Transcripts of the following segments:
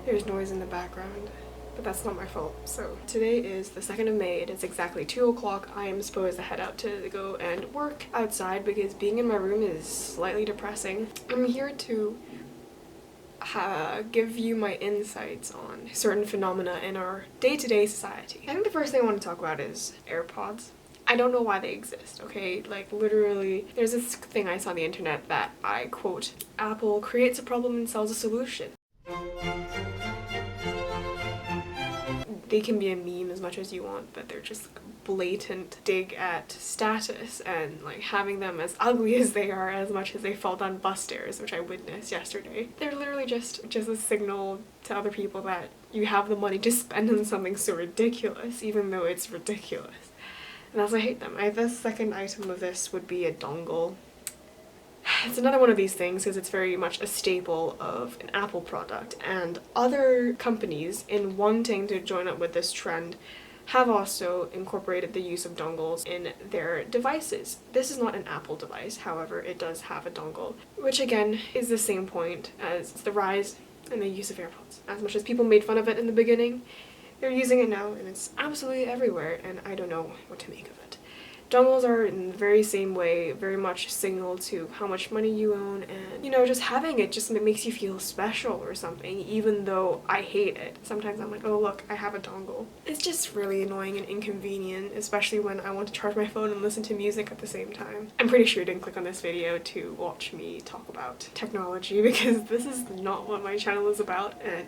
There's noise in the background, but that's not my fault. So today is the 2nd of May. It is exactly 2 o'clock. I am supposed to head out to go and work outside because being in my room is slightly depressing. I'm here to give you my insights on certain phenomena in our day-to-day society. I think the first thing I want to talk about is AirPods. I don't know why they exist, okay? Like, literally, there's this thing I saw on the internet that I quote, Apple creates a problem and sells a solution. They can be a meme as much as you want, but they're just blatant dig at status and like having them as ugly as they are as much as they fall down bus stairs, which I witnessed yesterday. They're literally just a signal to other people that you have the money to spend on something so ridiculous, even though it's ridiculous. And as I hate them. The second item of this would be a dongle. It's another one of these things because it's very much a staple of an Apple product, and other companies, in wanting to join up with this trend, have also incorporated the use of dongles in their devices. This is not an Apple device, however, it does have a dongle, which again is the same point as the rise in the use of AirPods. As much as people made fun of it in the beginning, they're using it now and it's absolutely everywhere, and I don't know what to make of it. Dongles are in the very same way, very much signal to how much money you own, and you know, just having it just makes you feel special or something, even though I hate it. Sometimes I'm like, oh look, I have a dongle. It's just really annoying and inconvenient, especially when I want to charge my phone and listen to music at the same time. I'm pretty sure you didn't click on this video to watch me talk about technology because this is not what my channel is about, and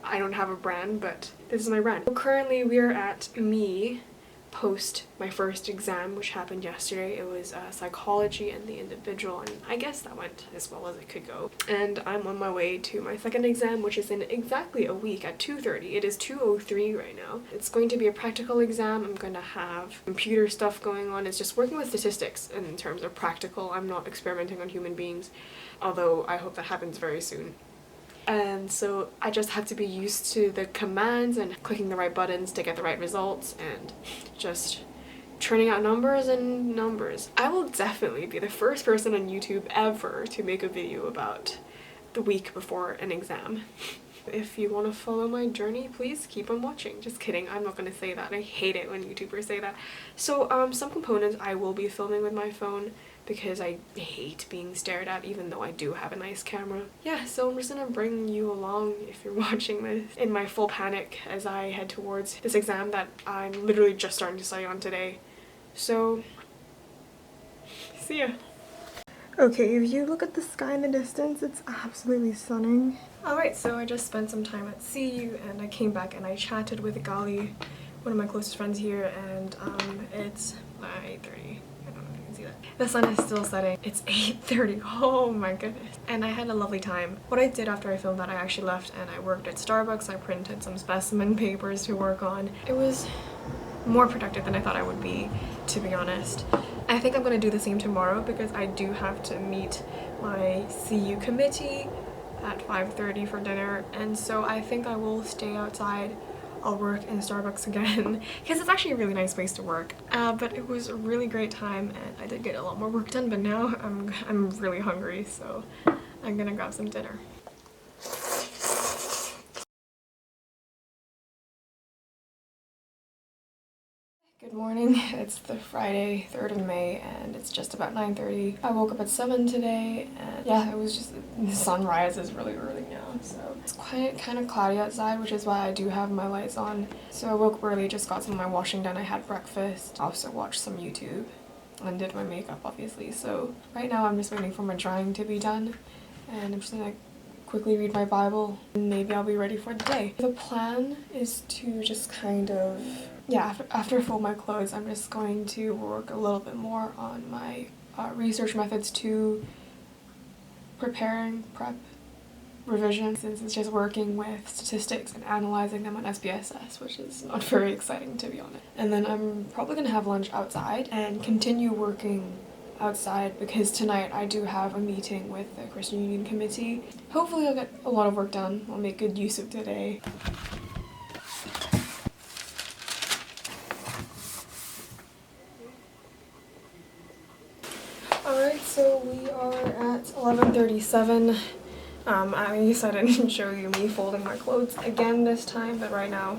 I don't have a brand, but this is my brand. So currently we are at me post my first exam, which happened yesterday. It was psychology and the individual, and I guess that went as well as it could go. And I'm on my way to my second exam, which is in exactly a week at 2:30. It is 2:03 right now. It's going to be a practical exam. I'm going to have computer stuff going on. It's just working with statistics in terms of practical. I'm not experimenting on human beings, although I hope that happens very soon. And so I just have to be used to the commands and clicking the right buttons to get the right results and just churning out numbers and numbers. I will definitely be the first person on YouTube ever to make a video about the week before an exam. If you want to follow my journey, please keep on watching. Just kidding, I'm not going to say that. I hate it when YouTubers say that. So some components I will be filming with my phone because I hate being stared at, even though I do have a nice camera. Yeah, so I'm just gonna bring you along if you're watching this in my full panic as I head towards this exam that I'm literally just starting to study on today. So, see ya. Okay, if you look at the sky in the distance, it's absolutely stunning. Alright, so I just spent some time at CU and I came back and I chatted with Gali, one of my closest friends here, and it's 8:30. The sun is still setting. It's 8:30. Oh my goodness. And I had a lovely time. What I did after I filmed that, I actually left and I worked at Starbucks. I printed some specimen papers to work on. It was more productive than I thought I would be, to be honest. I think I'm going to do the same tomorrow because I do have to meet my CU committee at 5:30 for dinner, and so I think I will stay outside. I'll work in Starbucks again because it's actually a really nice place to work, but it was a really great time and I did get a lot more work done, but now I'm really hungry, so I'm gonna grab some dinner. Good morning. It's the Friday, 3rd of May, and it's just about 9:30. I woke up at 7 today, and yeah, it was just, the sunrise is really early now, so it's quite kind of cloudy outside, which is why I do have my lights on. So I woke up early, just got some of my washing done. I had breakfast, also watched some YouTube, and did my makeup, obviously. So right now I'm just waiting for my drying to be done, and I'm just gonna quickly read my Bible, and maybe I'll be ready for the day. The plan is to just kind of, yeah, after I fold my clothes, I'm just going to work a little bit more on my research methods to prep revision, since it's just working with statistics and analyzing them on SPSS, which is not very exciting, to be honest. And then I'm probably gonna have lunch outside and continue working outside because tonight I do have a meeting with the Christian Union Committee. Hopefully I'll get a lot of work done. I'll make good use of today. Alright, so we are at 11:37. At least I didn't show you me folding my clothes again this time, but right now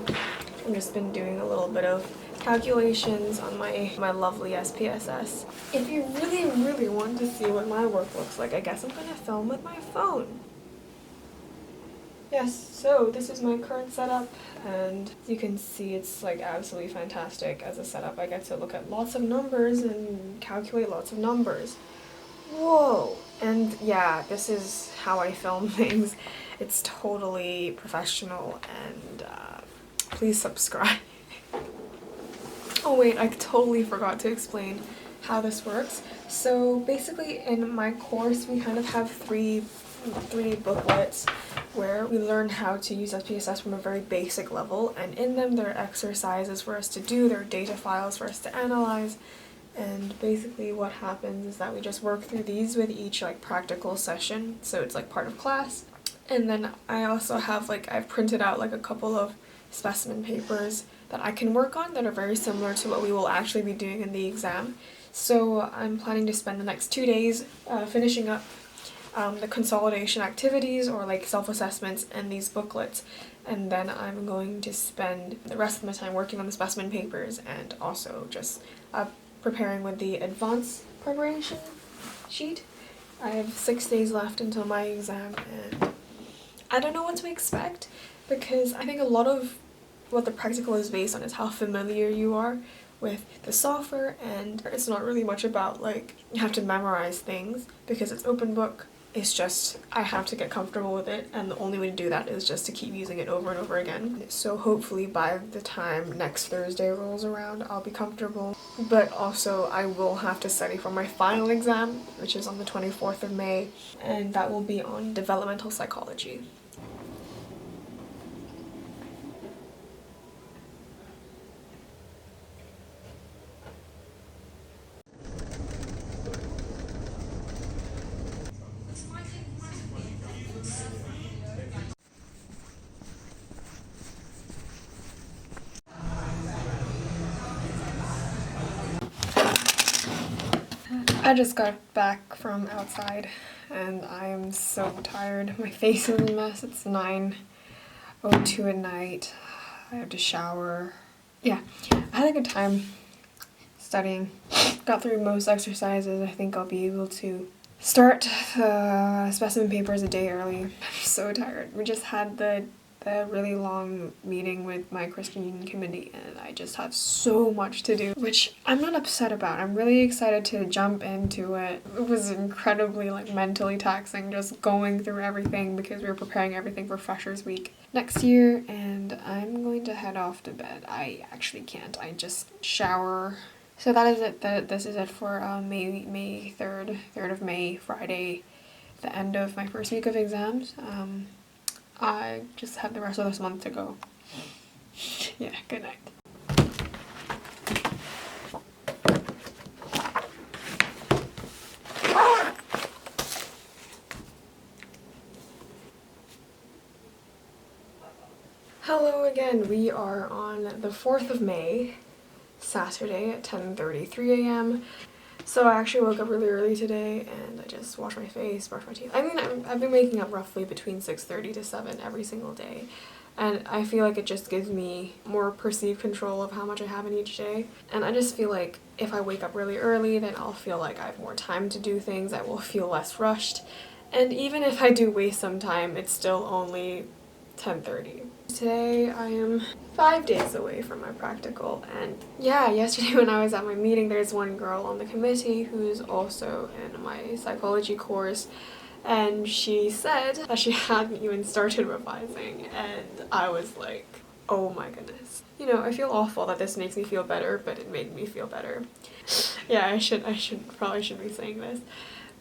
I've just been doing a little bit of calculations on my lovely SPSS. If you really want to see what my work looks like, I guess I'm gonna film with my phone. Yes, so this is my current setup, and you can see it's like absolutely fantastic as a setup. I get to look at lots of numbers and calculate lots of numbers. Whoa! And yeah, this is how I film things. It's totally professional, and please subscribe. Oh wait, I totally forgot to explain how this works. So basically in my course we kind of have three booklets where we learn how to use SPSS from a very basic level, and in them there are exercises for us to do, there are data files for us to analyze, and basically what happens is that we just work through these with each like practical session, so it's like part of class. And then I also have I've printed out like a couple of specimen papers that I can work on that are very similar to what we will actually be doing in the exam. So I'm planning to spend the next 2 days finishing up the consolidation activities or like self-assessments and these booklets, and then I'm going to spend the rest of my time working on the specimen papers and also just preparing with the advanced preparation sheet. I have 6 days left until my exam, and I don't know what to expect because I think a lot of what the practical is based on is how familiar you are with the software, and it's not really much about you have to memorize things because it's open book. It's just I have to get comfortable with it, and the only way to do that is just to keep using it over and over again. So hopefully by the time next Thursday rolls around I'll be comfortable, but also I will have to study for my final exam, which is on the 24th of May, and that will be on developmental psychology. I just got back from outside and I'm so tired. My face is a mess. It's 9:02 at night. I have to shower. Yeah, I had a good time studying. Got through most exercises. I think I'll be able to start the specimen papers a day early. I'm so tired. We just had the really long meeting with my Christian committee, and I just have so much to do, which I'm not upset about. I'm really excited to jump into it. It was incredibly mentally taxing just going through everything because we were preparing everything for Freshers Week next year, and I'm going to head off to bed. I actually can't. I just shower. So that is it. This is it for May 3rd, 3rd of May, Friday, the end of my first week of exams. I just have the rest of this month to go. Yeah, good night. Hello again. We are on the 4th of May, Saturday at 10:33 a.m. So I actually woke up really early today and I just washed my face, brushed my teeth. I mean, I've been waking up roughly between 6:30 to 7 every single day. And I feel like it just gives me more perceived control of how much I have in each day. And I just feel like if I wake up really early, then I'll feel like I have more time to do things. I will feel less rushed. And even if I do waste some time, it's still only 10:30. Today I am 5 days away from my practical, and yeah, yesterday when I was at my meeting, there's one girl on the committee who's also in my psychology course, and she said that she hadn't even started revising, and I was like, oh my goodness. You know, I feel awful that this makes me feel better, but it made me feel better. Yeah, I probably should be saying this,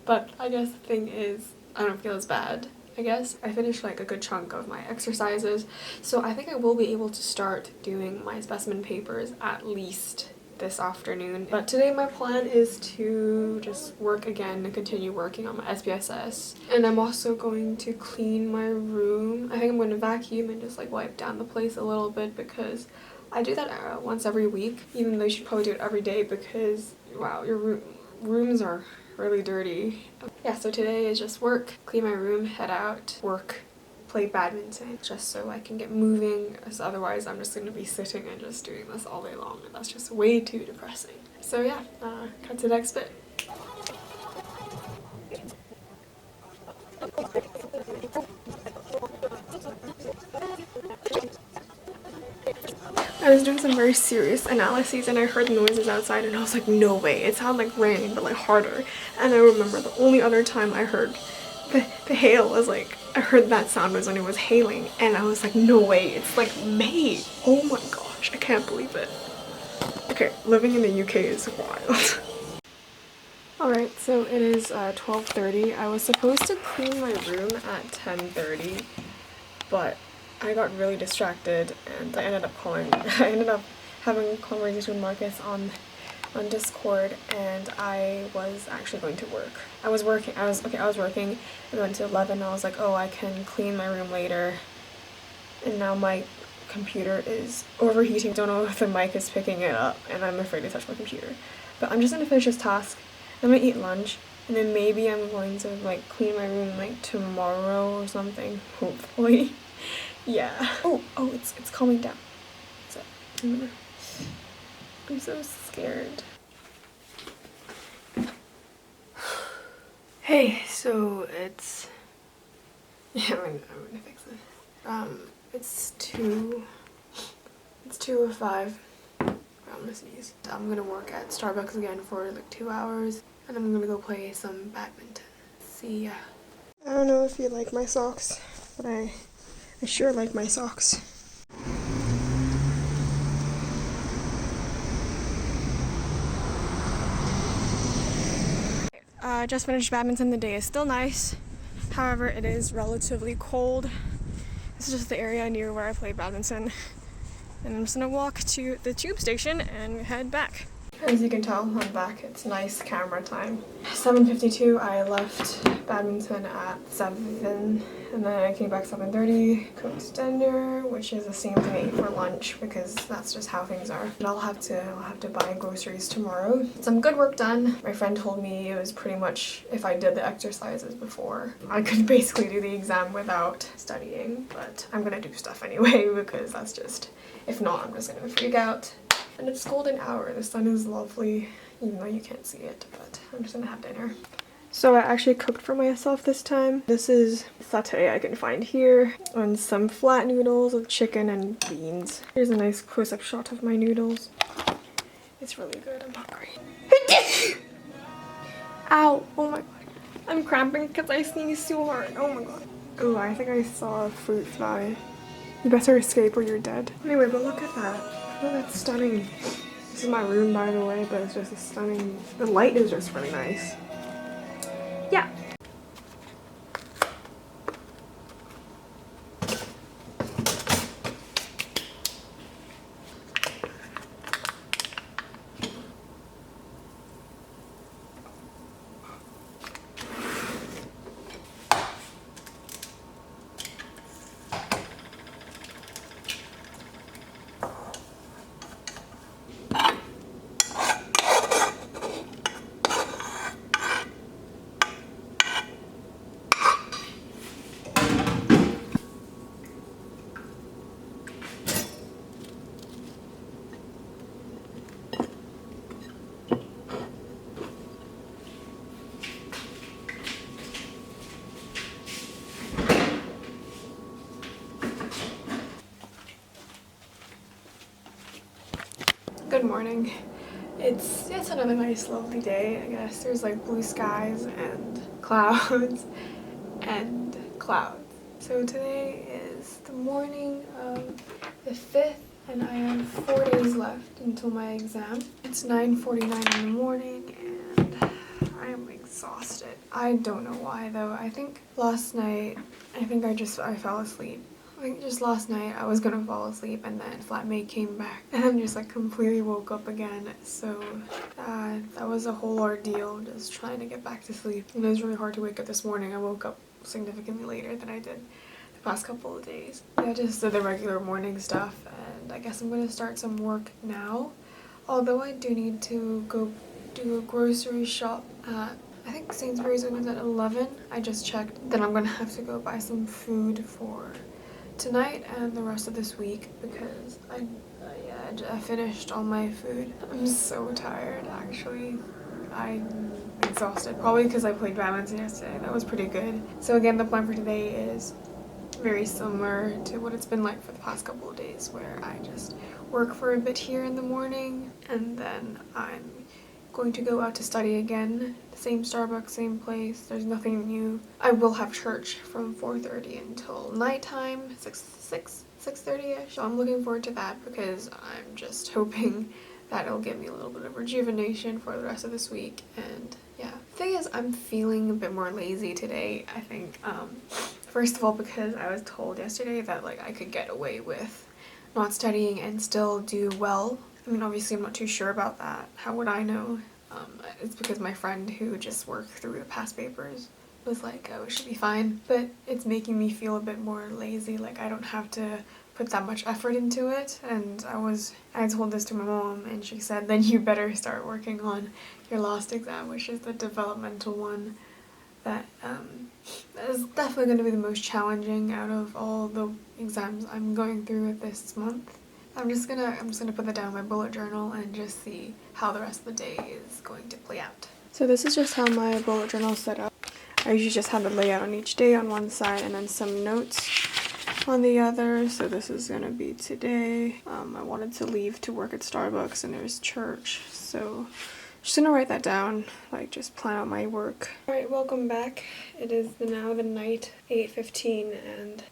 but I guess the thing is, I don't feel as bad. I guess I finished a good chunk of my exercises, so I think I will be able to start doing my specimen papers at least this afternoon. But today my plan is to just work again and continue working on my SPSS, and I'm also going to clean my room. I think I'm going to vacuum and just wipe down the place a little bit because I do that once every week, even though you should probably do it every day because wow, your rooms are really dirty. Yeah, so today is just work, clean my room, head out, work, play badminton, just so I can get moving, as otherwise I'm just going to be sitting and just doing this all day long, and that's just way too depressing. So yeah, cut to the next bit. I was doing some very serious analyses and I heard noises outside and I was like, no way, it sounded like rain but like harder. And I remember the only other time I heard the hail was like, I heard that sound was when it was hailing and I was like, no way, it's like May. Oh my gosh, I can't believe it. Okay, living in the UK is wild. Alright, so it is 12:30. I was supposed to clean my room at 10:30, but I got really distracted and I ended up having a conversation with Marcus on Discord, and I was actually going to work. I was working, and went to 11, I was like, oh, I can clean my room later, and now my computer is overheating. Don't know if the mic is picking it up, and I'm afraid to touch my computer. But I'm just gonna finish this task, I'm gonna eat lunch, and then maybe I'm going to like clean my room like tomorrow or something, hopefully. Yeah. Oh, it's calming down. So I'm so scared. Hey, so it's I'm gonna fix this. It's 2:05. I'm gonna sneeze. I'm gonna work at Starbucks again for like 2 hours, and I'm gonna go play some badminton. See ya. I don't know if you like my socks, but I sure like my socks. Just finished badminton. The day is still nice. However, it is relatively cold. This is just the area near where I play badminton. And I'm just gonna walk to the tube station and head back. As you can tell, I'm back. It's nice camera time. 7:52, I left badminton at 7, and then I came back 7:30, cooked dinner, which is the same thing I eat for lunch because that's just how things are. And I'll have to buy groceries tomorrow. Some good work done. My friend told me it was pretty much, if I did the exercises before, I could basically do the exam without studying, but I'm gonna do stuff anyway because that's just, if not, I'm just gonna freak out. And it's golden hour. The sun is lovely, even though you can't see it, but I'm just gonna have dinner. So I actually cooked for myself this time. This is satay I can find here, and some flat noodles with chicken and beans. Here's a nice close-up shot of my noodles. It's really good. I'm hungry. Ow! Oh my god. I'm cramping because I sneezed so hard. Oh my god. Oh, I think I saw a fruit fly. You better escape or you're dead. Anyway, but look at that. Oh, that's stunning. This is my room, by the way, but it's just a stunning... The light is just really nice. Yeah. Good morning. It's another nice lovely day, I guess. There's like blue skies and clouds and clouds. So today is the morning of the 5th and I have 4 days left until my exam. It's 9:49 in the morning and I am exhausted. I don't know why though. I think last night, I fell asleep. Like just last night I was gonna fall asleep and then flatmate came back and then just like completely woke up again, so that was a whole ordeal just trying to get back to sleep. And it was really hard to wake up this morning. I woke up significantly later than I did the past couple of days. I just did the regular morning stuff and I guess I'm gonna start some work now, although I do need to go do a grocery shop at I think Sainsbury's opens at 11. I just checked. Then I'm gonna have to go buy some food for tonight and the rest of this week because I finished all my food. I'm so tired, actually. I'm exhausted, probably because I played badminton yesterday. That was pretty good. So again, the plan for today is very similar to what it's been like for the past couple of days, where I just work for a bit here in the morning and then I'm going to go out to study again. Same Starbucks, same place. There's nothing new. I will have church from 4:30 until nighttime, 6:30ish. So I'm looking forward to that because I'm just hoping that it'll give me a little bit of rejuvenation for the rest of this week. And yeah, the thing is, I'm feeling a bit more lazy today. I think first of all because I was told yesterday that like I could get away with not studying and still do well. I mean, obviously I'm not too sure about that. How would I know? It's because my friend who just worked through the past papers was like, oh, it should be fine. But it's making me feel a bit more lazy, like I don't have to put that much effort into it. And I told this to my mom and she said, then you better start working on your last exam, which is the developmental one. That is definitely going to be the most challenging out of all the exams I'm going through this month. I'm just gonna put that down in my bullet journal and just see how the rest of the day is going to play out. So this is just how my bullet journal is set up. I usually just have the layout on each day on one side and then some notes on the other. So this is gonna be today. I wanted to leave to work at Starbucks and there's church, so just gonna write that down, like just plan out my work. Alright, welcome back. It is now the night, 8:15, and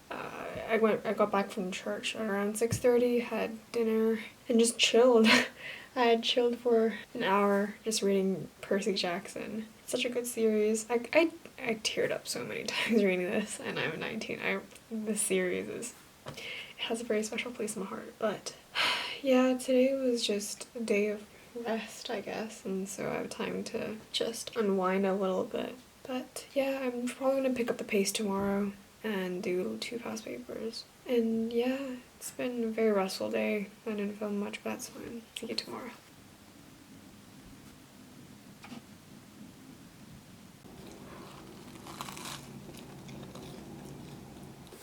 I got back from church at around 6:30, had dinner, and just chilled. I had chilled for an hour just reading Percy Jackson. It's such a good series. I teared up so many times reading this, and I'm 19. This series it has a very special place in my heart. But yeah, today was just a day of rest, I guess, and so I have time to just unwind a little bit. But yeah, I'm probably gonna pick up the pace tomorrow and do 2 past papers. And yeah, it's been a very restful day. I didn't film much, but that's fine. See you tomorrow.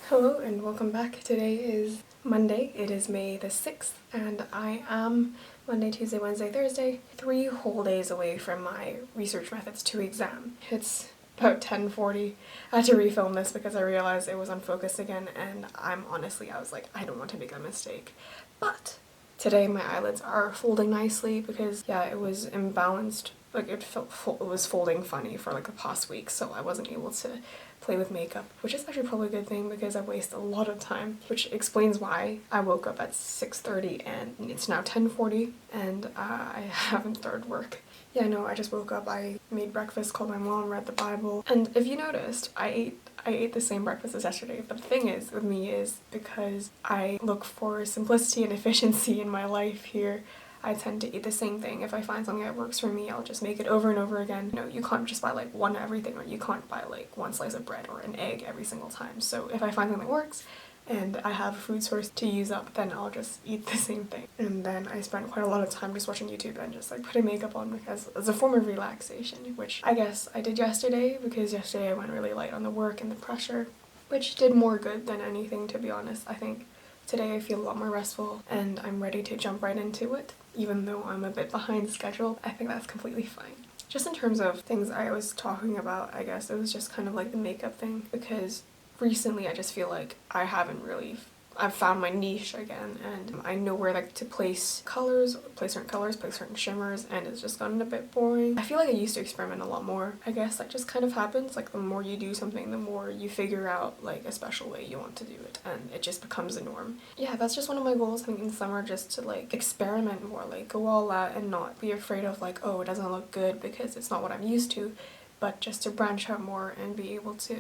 Hello and welcome back. Today is Monday. It is May the 6th and I am Monday, Tuesday, Wednesday, Thursday, 3 whole days away from my Research Methods 2 exam. It's about 10:40. I had to refilm this because I realized it was unfocused again and I was like, I don't want to make a mistake. But today my eyelids are folding nicely because yeah, it was imbalanced. Like it was folding funny for like the past week, so I wasn't able to play with makeup, which is actually probably a good thing because I waste a lot of time, which explains why I woke up at 6:30 and it's now 10:40 and I haven't started work. Yeah, no, I just woke up, I made breakfast, called my mom, read the Bible, and if you noticed, I ate the same breakfast as yesterday. But the thing is, with me is because I look for simplicity and efficiency in my life here, I tend to eat the same thing. If I find something that works for me, I'll just make it over and over again. You know, you can't just buy like one everything, or you can't buy like one slice of bread or an egg every single time. So if I find something that works and I have a food source to use up, then I'll just eat the same thing. And then I spent quite a lot of time just watching YouTube and just like putting makeup on as a form of relaxation, which I guess I did yesterday because yesterday I went really light on the work and the pressure, which did more good than anything, to be honest. I think today I feel a lot more restful and I'm ready to jump right into it. Even though I'm a bit behind schedule, I think that's completely fine. Just in terms of things I was talking about, I guess it was just kind of like the makeup thing, because recently I just feel like I've found my niche again and I know where like to place colors, place certain shimmers, and it's just gotten a bit boring. I feel like I used to experiment a lot more. I guess that just kind of happens, like the more you do something, the more you figure out like a special way you want to do it and it just becomes a norm. Yeah, that's just one of my goals, I think, in summer, just to like experiment more, like go all out and not be afraid of like, oh, it doesn't look good because it's not what I'm used to, but just to branch out more and be able to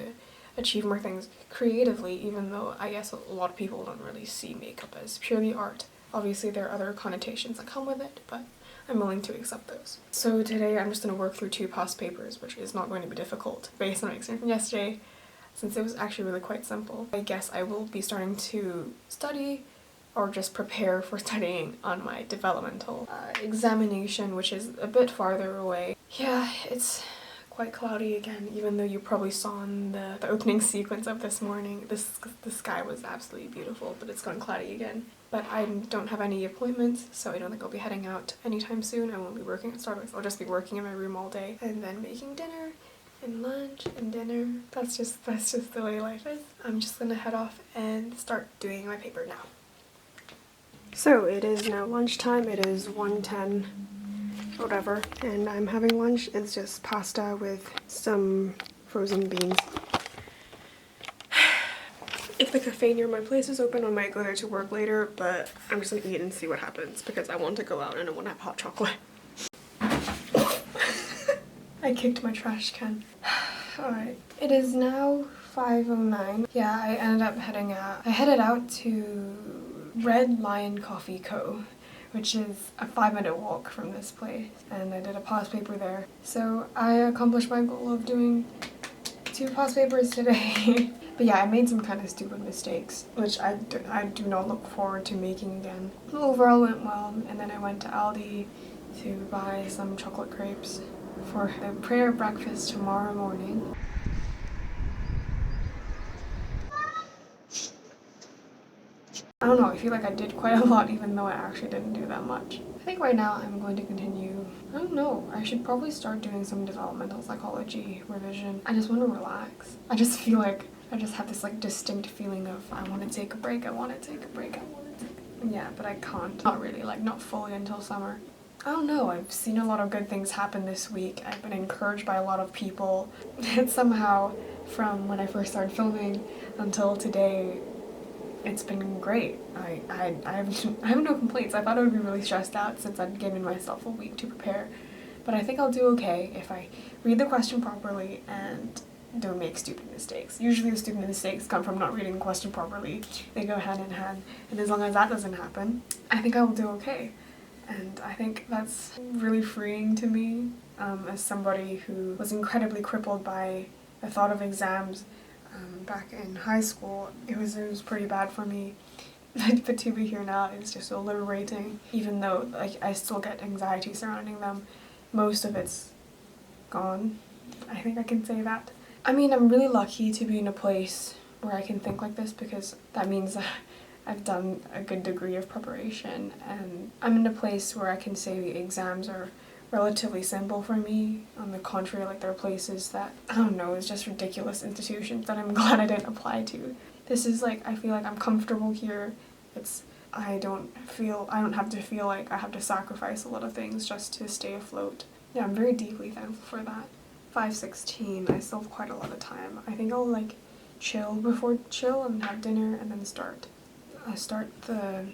achieve more things creatively, even though I guess a lot of people don't really see makeup as purely art. Obviously there are other connotations that come with it, but I'm willing to accept those. So today I'm just going to work through 2 past papers, which is not going to be difficult based on my experience from yesterday, since it was actually really quite simple. I guess I will be starting to study or just prepare for studying on my developmental examination, which is a bit farther away. Yeah, it's quite cloudy again, even though you probably saw in the opening sequence of this morning. The sky was absolutely beautiful, but it's gone cloudy again. But I don't have any appointments, so I don't think I'll be heading out anytime soon. I won't be working at Starbucks. I'll just be working in my room all day and then making dinner and lunch and dinner. That's just the way life is. I'm just gonna head off and start doing my paper now. So it is now lunchtime. It is 1:10, whatever, and I'm having lunch. It's just pasta with some frozen beans. If the cafe near my place is open, I might go there to work later, but I'm just gonna eat and see what happens because I want to go out and I want to have hot chocolate. I kicked my trash can. Alright. It is now 5:09. Yeah, I ended up heading out. I headed out to Red Lion Coffee Co., which is a 5-minute walk from this place, and I did a past paper there. So I accomplished my goal of doing 2 past papers today. But yeah, I made some kind of stupid mistakes, which I do not look forward to making again. Overall went well, and then I went to Aldi to buy some chocolate crepes for the prayer breakfast tomorrow morning. I don't know, I feel like I did quite a lot even though I actually didn't do that much. I think right now I'm going to continue, I don't know, I should probably start doing some developmental psychology revision. I just want to relax. I just feel like I just have this like distinct feeling of I want to take a break, I want to take a break, I want to take a break. Yeah, but I can't. Not really, like not fully until summer. I don't know, I've seen a lot of good things happen this week. I've been encouraged by a lot of people. And somehow from when I first started filming until today, it's been great. I have no complaints. I thought I would be really stressed out since I'd given myself a week to prepare. But I think I'll do okay if I read the question properly and don't make stupid mistakes. Usually the stupid mistakes come from not reading the question properly. They go hand in hand. And as long as that doesn't happen, I think I will do okay. And I think that's really freeing to me as somebody who was incredibly crippled by the thought of exams back in high school. It was pretty bad for me. But to be here now is just so liberating. Even though like I still get anxiety surrounding them, most of it's gone. I think I can say that. I mean, I'm really lucky to be in a place where I can think like this because that means that I've done a good degree of preparation, and I'm in a place where I can say the exams are relatively simple for me. On the contrary, like there are places that, I don't know, it's just ridiculous institutions that I'm glad I didn't apply to. This is like, I feel like I'm comfortable here. I don't have to feel like I have to sacrifice a lot of things just to stay afloat. Yeah, I'm very deeply thankful for that. 5:16, I still have quite a lot of time. I think I'll like chill and have dinner and then start the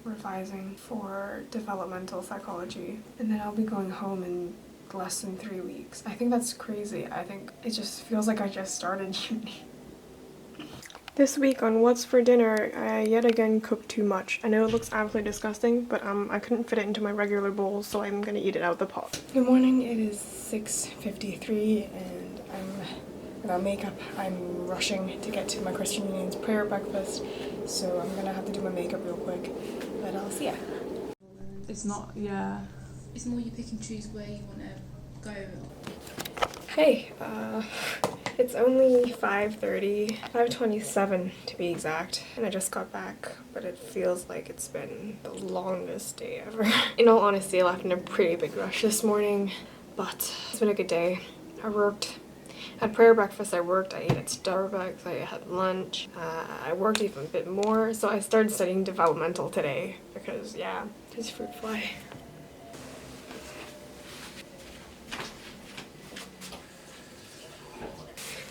revising for developmental psychology, and then I'll be going home in less than 3 weeks. I think that's crazy. I think it just feels like I just started uni. This week on What's for Dinner, I yet again cooked too much. I know it looks absolutely disgusting, but I couldn't fit it into my regular bowl, so I'm gonna eat it out of the pot. Good morning, it is 6:53 and without makeup, I'm rushing to get to my Christian Union's prayer breakfast, so I'm gonna have to do my makeup real quick, but I'll see ya. It's not, yeah. It's more you pick and choose where you want to go. Hey, it's only 5:27 to be exact, and I just got back, but it feels like it's been the longest day ever. In all honesty, I left in a pretty big rush this morning, but it's been a good day. I worked, had prayer breakfast, I ate at Starbucks, I had lunch, I worked even a bit more, so I started studying developmental today, because yeah, it's fruit fly.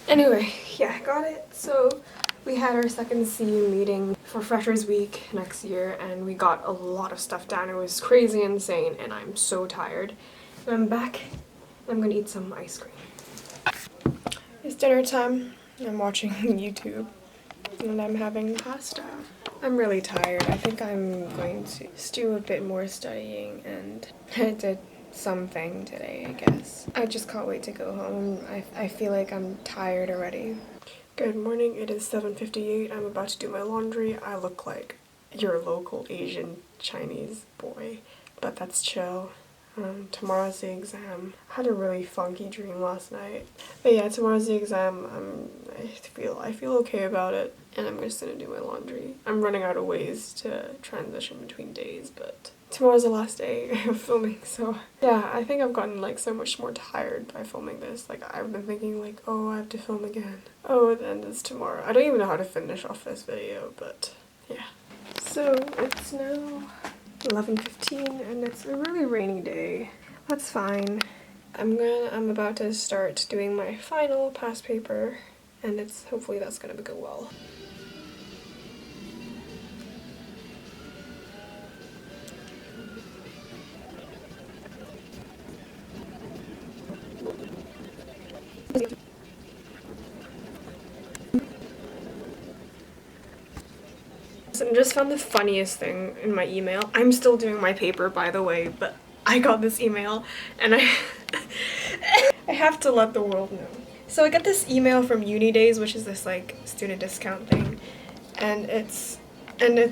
Anyway, yeah, got it. So we had our second CU meeting for Freshers Week next year, and we got a lot of stuff done. It was crazy insane, and I'm so tired. And I'm back, and I'm gonna eat some ice cream. It's dinner time. I'm watching YouTube, and I'm having pasta. I'm really tired. I think I'm going to do a bit more studying, and I did something today, I guess. I just can't wait to go home. I feel like I'm tired already. Good morning, it is 7:58. I'm about to do my laundry. I look like your local Asian Chinese boy, but that's chill. Tomorrow's the exam. I had a really funky dream last night. But yeah, tomorrow's the exam. I feel okay about it. And I'm just gonna do my laundry. I'm running out of ways to transition between days, but tomorrow's the last day of filming, so yeah, I think I've gotten like so much more tired by filming this. Like I've been thinking like, oh, I have to film again. Oh, the end is tomorrow. I don't even know how to finish off this video, but yeah. So it's now 11:15 and it's a really rainy day. That's fine. I'm about to start doing my final past paper and hopefully that's gonna go well. I just found the funniest thing in my email. I'm still doing my paper, by the way, but I got this email and I have to let the world know. So I got this email from Unidays, which is this like student discount thing, and it's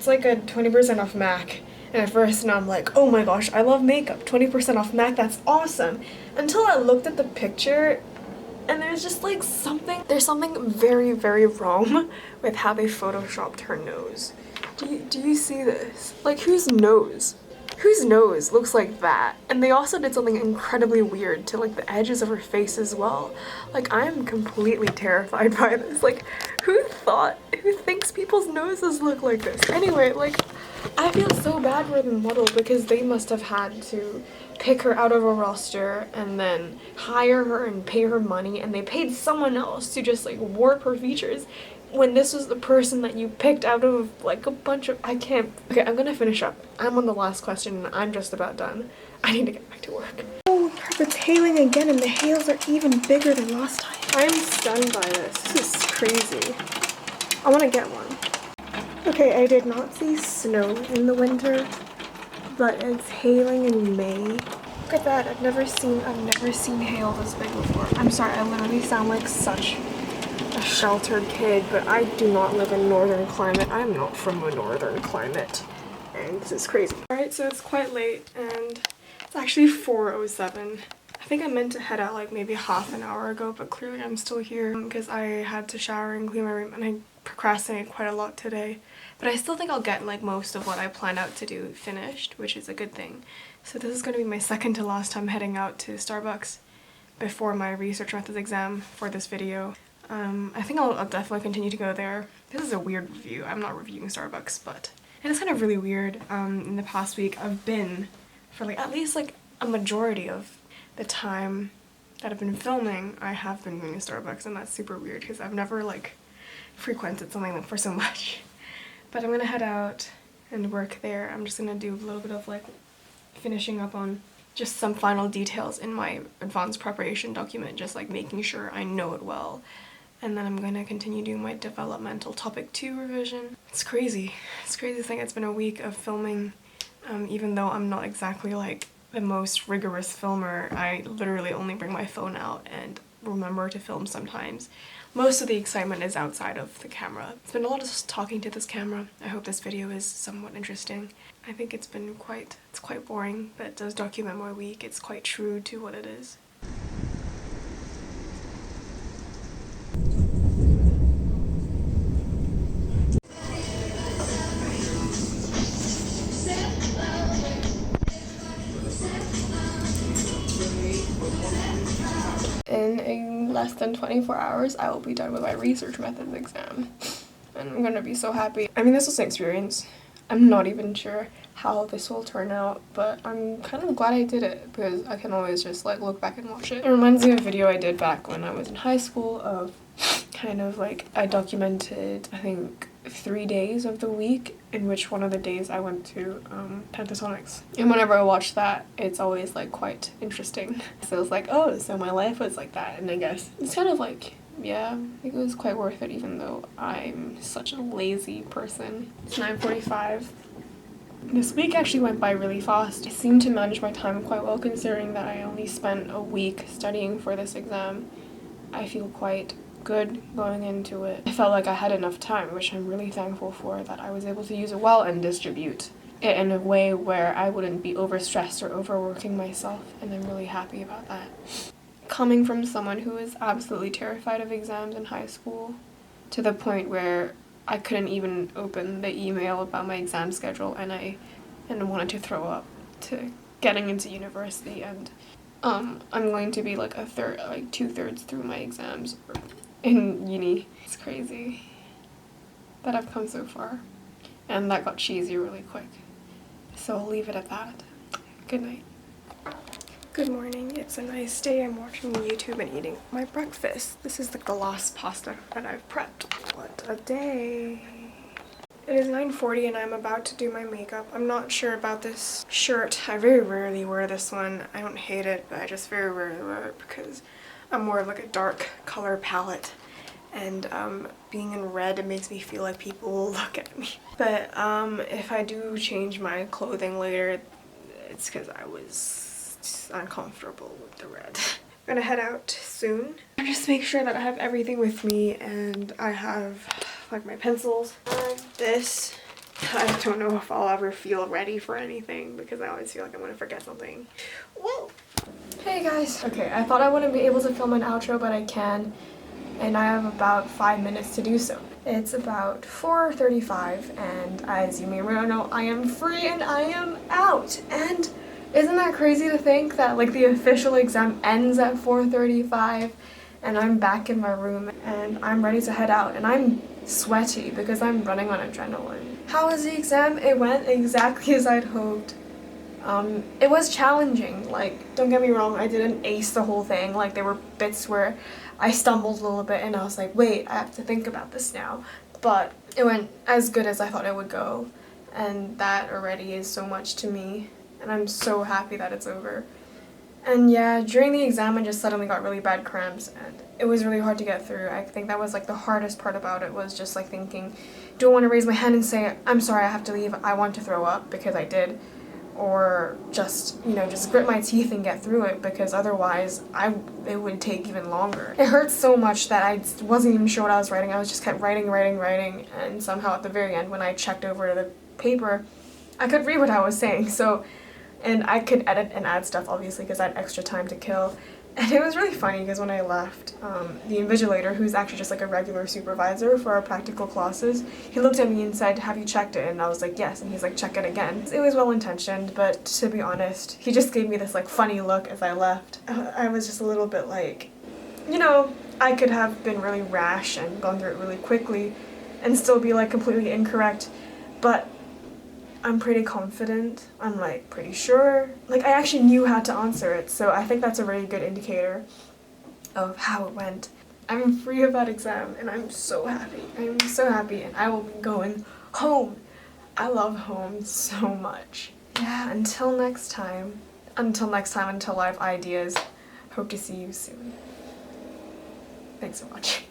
like a 20% off MAC. And at first now I'm like, oh my gosh, I love makeup, 20% off MAC, that's awesome. Until I looked at the picture and there's just like there's something very, very wrong with how they photoshopped her nose. Do you see this? Like whose nose looks like that? And they also did something incredibly weird to like the edges of her face as well. Like I'm completely terrified by this. Like who thinks people's noses look like this? Anyway, like I feel so bad for the model because they must have had to pick her out of a roster and then hire her and pay her money, and they paid someone else to just like warp her features when this was the person that you picked out of like a bunch of— I can't— okay, I'm gonna finish up. I'm on the last question and I'm just about done. I need to get back to work. Oh, it's hailing again and the hails are even bigger than last time. I'm stunned by this. This is crazy. I want to get one. Okay, I did not see snow in the winter, but it's hailing in May. Look at that, I've never seen hail this big before. I'm sorry, I literally sound like such a sheltered kid, but I do not live in northern climate. I'm not from a northern climate, and this is crazy. Alright, so it's quite late, and it's actually 4:07. I think I meant to head out like maybe half an hour ago, but clearly I'm still here because I had to shower and clean my room, and I procrastinated quite a lot today. But I still think I'll get like most of what I planned out to do finished, which is a good thing. So this is going to be my second to last time heading out to Starbucks before my research methods exam for this video. I think I'll definitely continue to go there. This is a weird review. I'm not reviewing Starbucks, but and it's kind of really weird. In the past week I've been, for like at least like a majority of the time that I've been filming, I have been going to Starbucks, and that's super weird because I've never like frequented something for so much. But I'm gonna head out and work there. I'm just gonna do a little bit of like finishing up on just some final details in my advanced preparation document, just like making sure I know it well. And then I'm gonna continue doing my developmental topic 2 revision. It's crazy. It's crazy to think it's been a week of filming, even though I'm not exactly like the most rigorous filmer. I literally only bring my phone out and remember to film sometimes. Most of the excitement is outside of the camera. It's been a lot of just talking to this camera. I hope this video is somewhat interesting. I think it's quite boring, but it does document my week. It's quite true to what it is. In less than 24 hours, I will be done with my research methods exam. And I'm gonna be so happy. I mean, this was an experience. I'm not even sure how this will turn out, but I'm kind of glad I did it because I can always just like look back and watch it. It reminds me of a video I did back when I was in high school of kind of like I documented, I think, 3 days of the week, in which one of the days I went to Pentatonics. And whenever I watch that, it's always like quite interesting. So it's like, oh, so my life was like that, and I guess it's kind of like, yeah, it was quite worth it even though I'm such a lazy person. It's 9:45. This week actually went by really fast. I seemed to manage my time quite well considering that I only spent a week studying for this exam. I feel quite good going into it. I felt like I had enough time, which I'm really thankful for, that I was able to use it well and distribute it in a way where I wouldn't be overstressed or overworking myself, and I'm really happy about that. Coming from someone who was absolutely terrified of exams in high school, to the point where I couldn't even open the email about my exam schedule, and wanted to throw up, to getting into university, and I'm going to be like 2/3 through my exams in uni. It's crazy that I've come so far, and that got cheesy really quick. So I'll leave it at that. Good night. Good morning. It's a nice day. I'm watching YouTube and eating my breakfast. This is like the last pasta that I've prepped. What a day. It is 9:40 and I'm about to do my makeup. I'm not sure about this shirt. I very rarely wear this one. I don't hate it, but I just very rarely wear it because I'm more of like a dark color palette. And being in red, it makes me feel like people will look at me. But if I do change my clothing later, it's because I was uncomfortable with the red. I'm gonna head out soon. Just make sure that I have everything with me, and I have like my pencils and this. I don't know if I'll ever feel ready for anything because I always feel like I'm gonna forget something. Whoa! Hey guys. Okay, I thought I wouldn't be able to film an outro, but I can, and I have about 5 minutes to do so. It's about 4:35, and as you may or may not know, I am free and I am out. And isn't that crazy to think that like the official exam ends at 4:35 and I'm back in my room and I'm ready to head out, and I'm sweaty because I'm running on adrenaline. How was the exam? It went exactly as I'd hoped. It was challenging, like, don't get me wrong, I didn't ace the whole thing. Like, there were bits where I stumbled a little bit and I was like, wait, I have to think about this now. But it went as good as I thought it would go, and that already is so much to me. And I'm so happy that it's over. And yeah, during the exam I just suddenly got really bad cramps and it was really hard to get through. I think that was like the hardest part about it, was just like thinking, do I want to raise my hand and say, I'm sorry, I have to leave, I want to throw up, because I did, or just, you know, just grit my teeth and get through it, because otherwise it would take even longer. It hurt so much that I wasn't even sure what I was writing. I was just kept writing, and somehow at the very end when I checked over the paper, I could read what I was saying. So, and I could edit and add stuff, obviously, because I had extra time to kill. And it was really funny because when I left, the invigilator, who's actually just like a regular supervisor for our practical classes, he looked at me and said, have you checked it? And I was like, yes. And he's like, check it again. It was well-intentioned, but to be honest, he just gave me this like funny look as I left. I was just a little bit like, you know, I could have been really rash and gone through it really quickly and still be like completely incorrect, but I'm pretty confident, I'm like pretty sure. Like, I actually knew how to answer it, so I think that's a really good indicator of how it went. I'm free of that exam and I'm so happy. I'm so happy, and I will be going home. I love home so much. Yeah, until next time, until I have ideas, hope to see you soon. Thanks for watching.